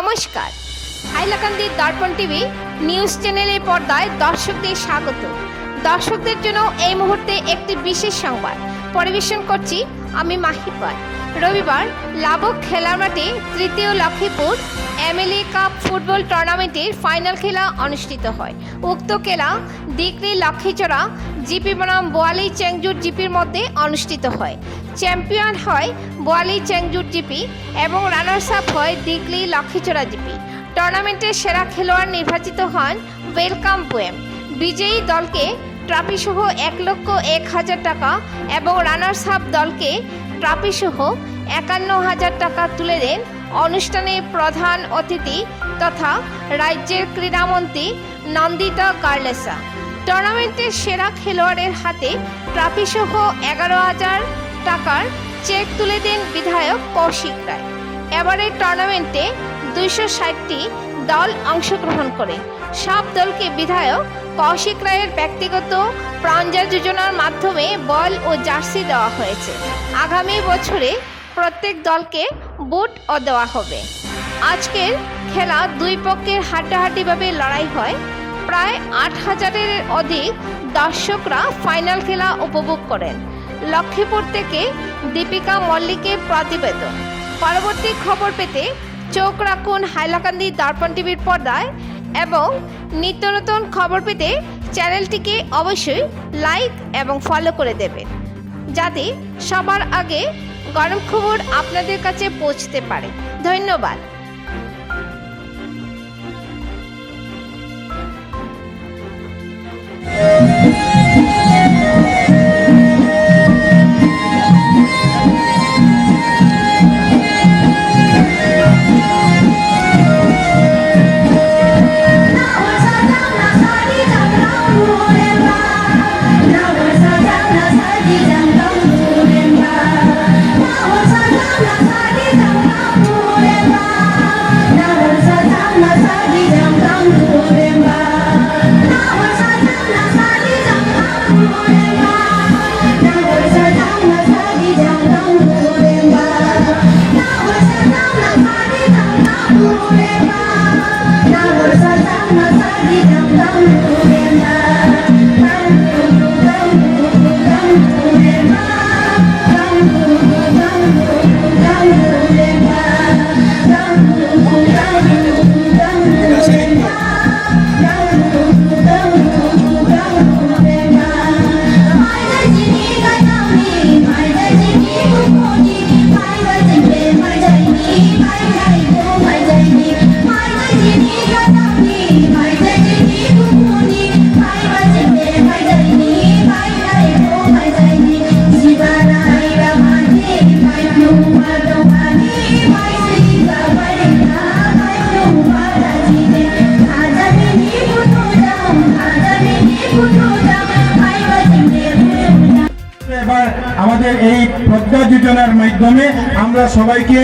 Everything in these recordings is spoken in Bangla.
নমস্কার, হাইলাকান্দি দর্পণ টিভি নিউজ চ্যানেলের পর্দায় দর্শকদের স্বাগত। দর্শকদের জন্য এই মুহূর্তে একটি বিশেষ সংবাদ পরিবেশন করছি আমি মাহিপাল। রবিবার লাবক খেলার মাঠে তৃতীয় লক্ষ্মীপুর এমএলএ কাপ ফুটবল টুর্নামেন্টের ফাইনাল খেলা অনুষ্ঠিত হয়। উক্ত খেলা দিকরি লক্ষ্মীচড়া জিপি বনাম বোয়ালি চেংজুর জিপির মধ্যে অনুষ্ঠিত হয়। চ্যাম্পিয়ন হয় বোয়ালি চেংজুর জিপি এবং রানার্স আপ হয় দিকলি লক্ষ্মীচড়া জিপি। টুর্নামেন্টের সেরা খেলোয়াড় নির্বাচিত হন ওয়েলকাম পোয়েম। বিজয়ী দলকে ট্রফিসহ 1,01,000 টাকা এবং রানার্স আপ দলকে ট্রফিসহ 51,000 টাকা তুলে দেন অনুষ্ঠানে প্রধান অতিথি তথা রাজ্যের ক্রীড়ামন্ত্রী নন্দিতা গার্লেসা। টুর্নামেন্টের সেরা খেলোয়াড়ের হাতে ট্রফিসহ 11,000 টাকার চেক তুলে দেন বিধায়ক কৌশিক রায়। এবারের টুর্নামেন্টে 260টি দল অংশগ্রহণ করে। সব দলকে বিধায়ক কৌশিক রায়ের ব্যক্তিগত প্রাঞ্জা যোজনার মাধ্যমে বল ও জার্সি দেওয়া হয়েছে। আগামী বছরে প্রত্যেক দলকে বুটও দেওয়া হবে। আজকের খেলা দুই পক্ষের হাড্ডাহাড্ডিভাবে লড়াই হয়। প্রায় 8,000-এর অধিক দর্শকরা ফাইনাল খেলা উপভোগ করেন। লক্ষ্মীপুর থেকে দীপিকা মল্লিকের প্রতিবেদন। পরবর্তী খবর পেতে চোখ রাখুন হাইলাকান্দি দর্পণ টিভির পর্দায় এবং নিত্য নতুন খবর পেতে চ্যানেলটিকে অবশ্যই লাইক এবং ফলো করে দেবেন, যাতে সবার আগে গরম খবর আপনাদের কাছে পৌঁছতে পারে। ধন্যবাদ। আমাদের এই প্রজ্ঞা যোজনার মাধ্যমে আমরা সবাইকে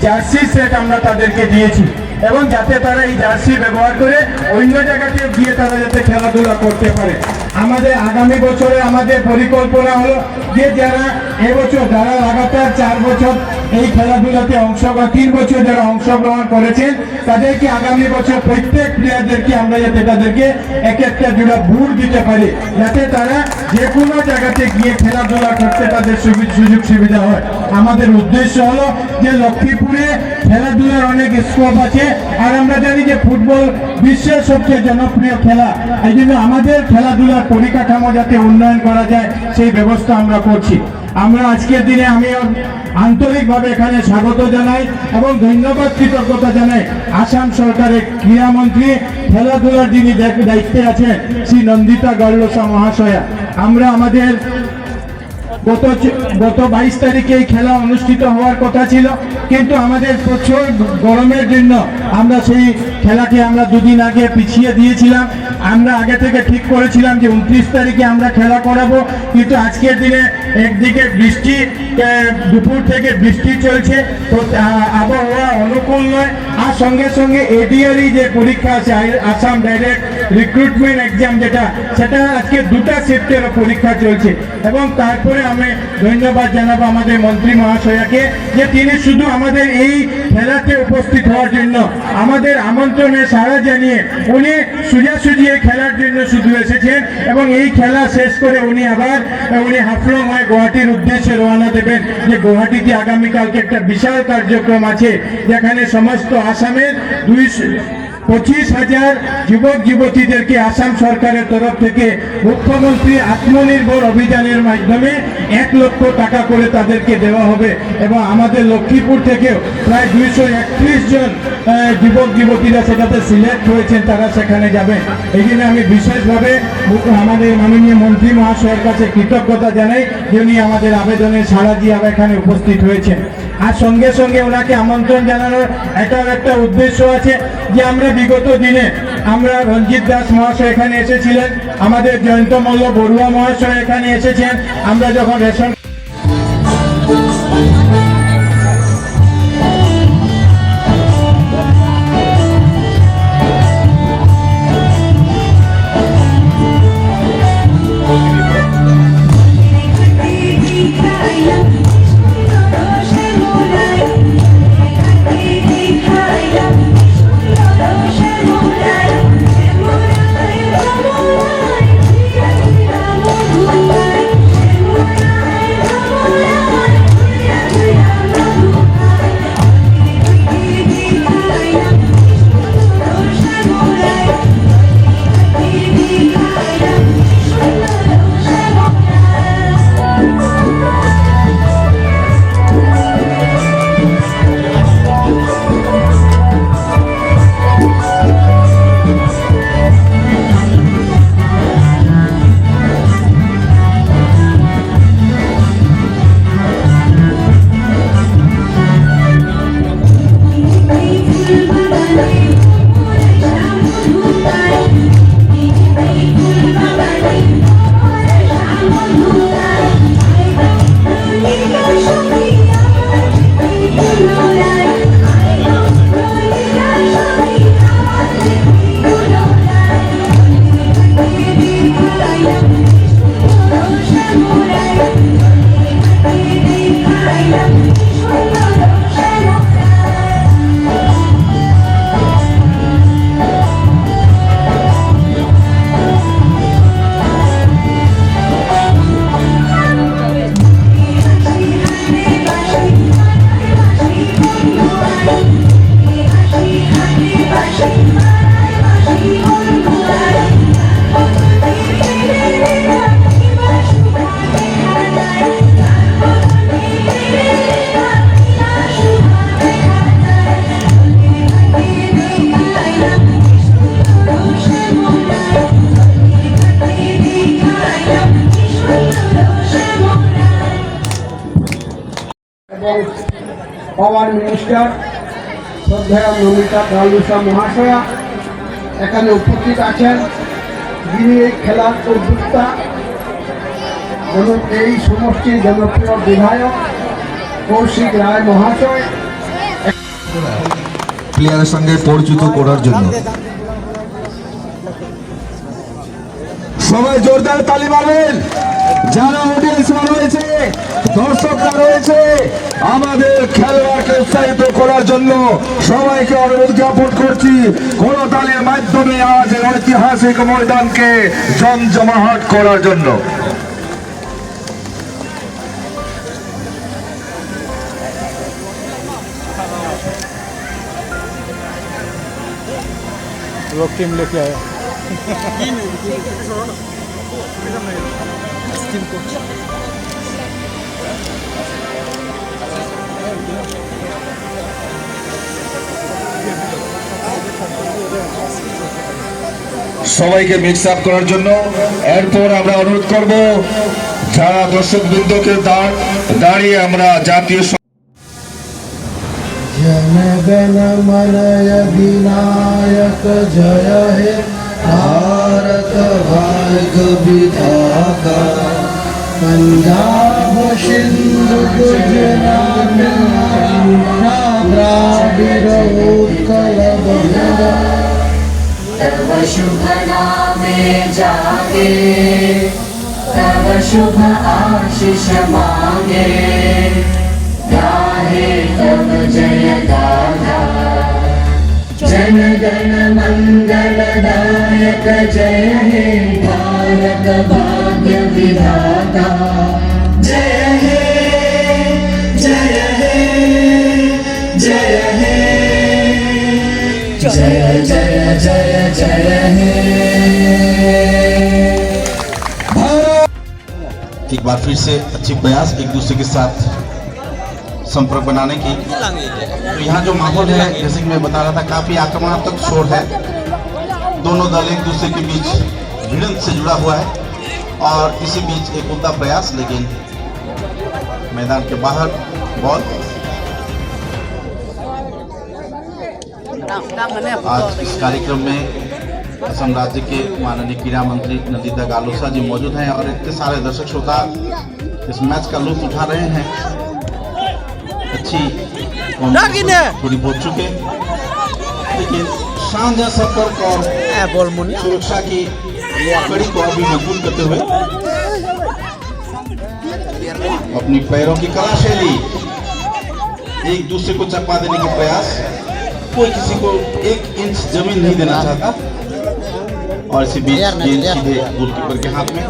জার্সি সেট আমরা তাদেরকে দিয়েছি এবং যাতে তারা এই জার্সি ব্যবহার করে অন্য জায়গাতে গিয়ে তারা যাতে খেলাধুলা করতে পারে। আমাদের আগামী বছরে আমাদের পরিকল্পনা হলো যে যারা এবছর যারা লাগাতার 4 বছর এই খেলাধুলাতে 3 বছর যারা অংশগ্রহণ করেছেন তাদেরকে আগামী বছর প্রত্যেক প্লেয়ারদেরকে আমরা যাতে তাদেরকে একটা জোড়া বুট দিতে পারি, যাতে তারা যে কোনো জায়গাতে গিয়ে খেলাধুলা করতে তাদের সুযোগ সুবিধা হয়। আমাদের উদ্দেশ্য হলো যে লক্ষ্মীপুরে খেলাধুলার অনেক স্কোপ আছে, আর আমরা জানি যে ফুটবল বিশ্বের সবচেয়ে জনপ্রিয় খেলা। এই জন্য আমাদের খেলাধুলার পরিকাঠামো যাতে উন্নয়ন করা যায় সেই ব্যবস্থা আমরা করছি। আমরা আজকের দিনে আমি আন্তরিকভাবে এখানে স্বাগত জানাই এবং ধন্যবাদ কৃতজ্ঞতা জানাই আসাম সরকারের ক্রীড়ামন্ত্রী খেলাধুলার যিনি দায়িত্বে আছেন শ্রী নন্দিতা গার্লেসা মহাশয়া। আমরা আমাদের গত 22 তারিখে এই খেলা অনুষ্ঠিত হওয়ার কথা ছিল, কিন্তু আমাদের প্রচুর গরমের জন্য আমরা সেই খেলাকে আমরা 2 দিন আগে পিছিয়ে দিয়েছিলাম। আমরা আগে থেকে ঠিক করেছিলাম যে 29 তারিখে আমরা খেলা করাবো, কিন্তু আজকের দিনে একদিকে বৃষ্টি, দুপুর থেকে বৃষ্টি চলছে, তো আবহাওয়া অনুকূল নয়। আর সঙ্গে সঙ্গে এডিআরই যে পরীক্ষা আছে, আসাম ডাইরেক্ট রিক্রুটমেন্ট এক্সাম, সেটা আজকে 2টা শিফটের পরীক্ষা চলছে। এবং তারপরে আমি ধন্যবাদ জানাবো আমাদের মন্ত্রী মহাশয়াকে, যে তিনি শুধু আমাদের এই খেলাতে উপস্থিত হওয়ার জন্য, আমাদের আমন্ত্রণে সাড়া জানিয়ে উনি সোজাসুজি এই খেলার জন্য শুধু এসেছেন, এবং এই খেলা শেষ করে উনি হাফলং হয়ে গুয়াহাটির উদ্দেশ্যে রওনা দেবেন। যে গুয়াহাটিতে আগামীকালকে একটা বিশাল কার্যক্রম আছে, যেখানে সমস্ত আসামের 25,000 যুবক যুবতীদেরকে আসাম সরকারের তরফ থেকে মুখ্যমন্ত্রী আত্মনির্ভর অভিযানের মাধ্যমে 1 লক্ষ টাকা করে তাদেরকে দেওয়া হবে। এবং আমাদের লক্ষ্মীপুর থেকেও প্রায় 231 জন যুবক যুবতীরা সেটাতে সিলেক্ট হয়েছেন, তারা সেখানে যাবেন। এই জন্য আমি বিশেষভাবে আমাদের মাননীয় মন্ত্রী মহাশয়ের কাছে কৃতজ্ঞতা জানাই, যে উনি আমাদের আবেদনে সাড়া দিয়ে এখানে উপস্থিত হয়েছেন। আর সঙ্গে সঙ্গে ওনাকে আমন্ত্রণ জানানোর এটাও একটা উদ্দেশ্য আছে, যে আমরা বিগত দিনে রঞ্জিত দাস মহাশয় এখানে এসেছিলেন, আমাদের জয়ন্ত মল্ল বড়ুয়া মহাশয় এখানে এসেছেন। আমরা যখন রেশন এবং পাওয়ার মিনিস্টার শ্রদ্ধেয় নমিতা কালুসা মহাশয়া এখানে উপস্থিত আছেন, যিনি এই খেলার উদ্যোক্তা এবং এই সমষ্টির জনপ্রিয় বিধায়ক কৌশিক রায় মহাশয় প্লেয়ারের সঙ্গে পরিচিত করার জন্য সবাই জোরদার তালি মারবেন। যারা অডিয়েন্সরা রয়েছে, দর্শকরা রয়েছে, আমাদের খেলোয়াড়কে উৎসাহিত করার জন্য সবাইকে অনুরোধ জ্ঞাপন করছি, করতালির মাধ্যমে আজ ঐতিহাসিক ময়দানকে জমজমাট করার জন্য। लोग टीम लेके आया সবাইকে মিক্স আপ করার জন্য এরপর আমরা অনুরোধ করব যারা দর্শক বৃন্দকে দাঁড়িয়ে আমরা জাতীয় जनगण मन अधिनायक जय हे मार्ग विधाता पंजाब सिंधु गुजरात द्राविड़ उत्कल बंगा तव शुभ नामे जागे तव शुभ आशीष मांगे गाहे तव जय गाथा जन गण मंगल दायक जय हे भारत भाग्य विधाता जय हे जय हे जय हे जय जय जय जय हे। एक बार फिर से अच्छी प्रयास एक दूसरे के साथ संपर्क बनाने की। तो यहाँ जो माहौल है जैसे कि मैं बता रहा था काफी आक्रामणात्मक शोर है। दोनों दल एक दूसरे के बीच भिड़ंत से जुड़ा हुआ है और इसी बीच एक उल्टा प्रयास, लेकिन मैदान के बाहर बॉल। आज इस कार्यक्रम में असम राज्य के माननीय क्रीड़ा मंत्री नंदिता गालूसा जी मौजूद हैं और इतने सारे दर्शक श्रोता इस मैच का लुत्फ उठा रहे हैं। अच्छी पूरी पहुंच चुके, लेकिन शानदार संपर्क और सुरक्षा की कड़ी को अभी मजबूत करते हुए अपनी पैरों की कला शैली एक दूसरे को चकमा देने के प्रयास। कोई किसी को 1 इंच जमीन नहीं देना चाहता और इसी बीच गेंद सीधे गोलकीपर के हाथ में।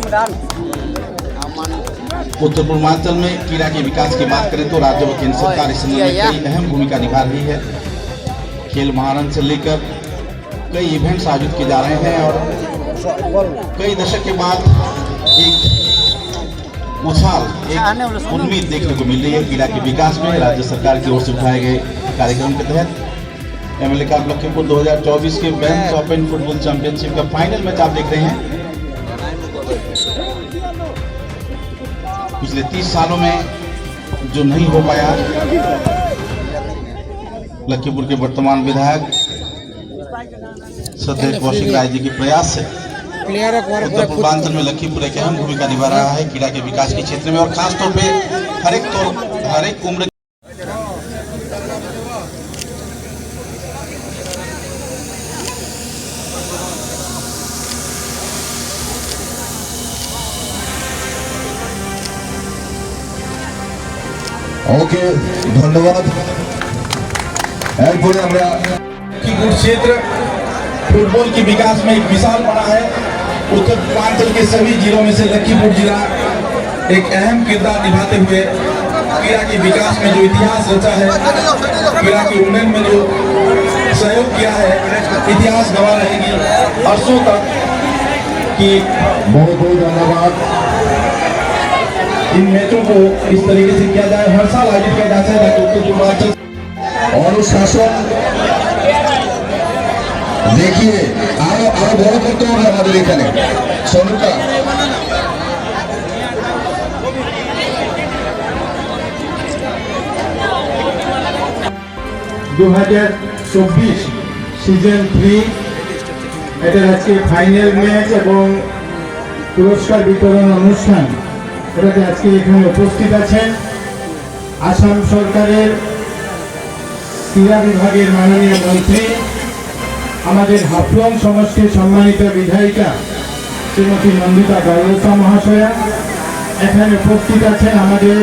उत्तर पूर्वांचल में क्रीड़ा के विकास की बात करें तो राज्य व केंद्र सरकार इस समय में कई अहम भूमिका निभा रही है। खेल महारन से लेकर कई इवेंट्स आयोजित किए जा रहे हैं और कई दशक के बाद एक उछाल, एक उम्मीद देखने को मिल रही है क्रीड़ा के विकास में। राज्य सरकार की ओर से उठाए गए कार्यक्रम के तहत एमएलए कप लखीमपुर 2024 के बेंच ओपन फुटबॉल चैंपियनशिप का फाइनल मैच आप देख रहे हैं। पिछले 30 सालों में जो नहीं हो पाया, लखीमपुर के वर्तमान विधायक श्रद्धेय कौशिक राय जी के प्रयास से उत्तर पूर्वांचल में लखीमपुर एक अहम भूमिका निभा रहा है क्रीड़ा के विकास के क्षेत्र में और खासतौर पे हर एक उम्र। ওকে, ধন্যবাদ। এরপরে আমরা लखीमपुर क्षेत्र फुटबॉल के विकास में एक मिसाल बना है। उत्तर पूर्वांचल के सभी जिलों में से लखीमपुर जिला एक अहम किरदार निभाते हुए क्रीड़ा के विकास में जो इतिहास रचा है, क्रीड़ा के उन्नयन में जो सहयोग किया है, इतिहास गवाह रहेगी वर्षों तक कि बहुत बहुत धन्यवाद। इन मैचों को इस तरीके से किया जाए, हर साल आयोजित किया जाता है ताकि उत्तर पूर्वांचल অনুশাসন দেখিয়ে আরো বড় করতে হবে আমাদের এখানে। সরকার 2024 সিজন 3 এটার আজকে ফাইনাল ম্যাচ এবং পুরস্কার বিতরণ অনুষ্ঠান। এটাতে আজকে এখানে উপস্থিত আছেন আসাম সরকারের ক্রীড়া বিভাগের মাননীয় মন্ত্রী, আমাদের হাফলং সমষ্টির সম্মানিত বিধায়িকা শ্রীমতী নন্দিতা গালুসা মহাশয়া। এখানে উপস্থিত আছেন আমাদের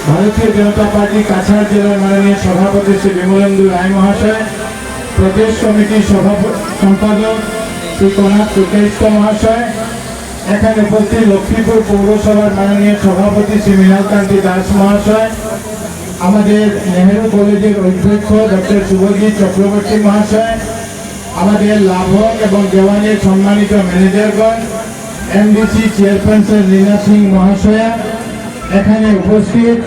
ভারতীয় জনতা পার্টি কাছাড় জেলার মাননীয় সভাপতি শ্রী বিমলেন্দু রায় মহাশয়, প্রদেশ কমিটির সম্পাদক শ্রী কনাথ তুর্কেষ্ট মহাশয়। এখানে উপস্থিত লক্ষ্মীপুর পৌরসভার মাননীয় সভাপতি শ্রী মৃণালকান্তি দাস মহাশয়, আমাদের নেহেরু কলেজের অধ্যক্ষ ডক্টর শুভজিৎ চক্রবর্তী মহাশয়, আমাদের লাভক এবং দেওয়ানের সম্মানিত ম্যানেজারগণ, এমডিসি চেয়ারপারসন লীনা সিং মহাশয়া। এখানে উপস্থিত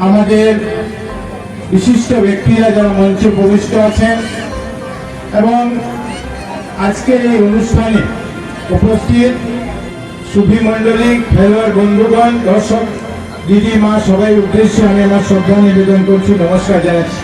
আমাদের বিশিষ্ট ব্যক্তিরা যারা মঞ্চে উপবিষ্ট আছেন এবং আজকের এই অনুষ্ঠানে উপস্থিত সুধী মণ্ডলী, খেলোয়াড় বন্ধুগণ, দর্শক দিদি মা সবাই উদ্দেশ্যে আমি আমার শ্রদ্ধা নিবেদন করছি, নমস্কার জানাচ্ছি।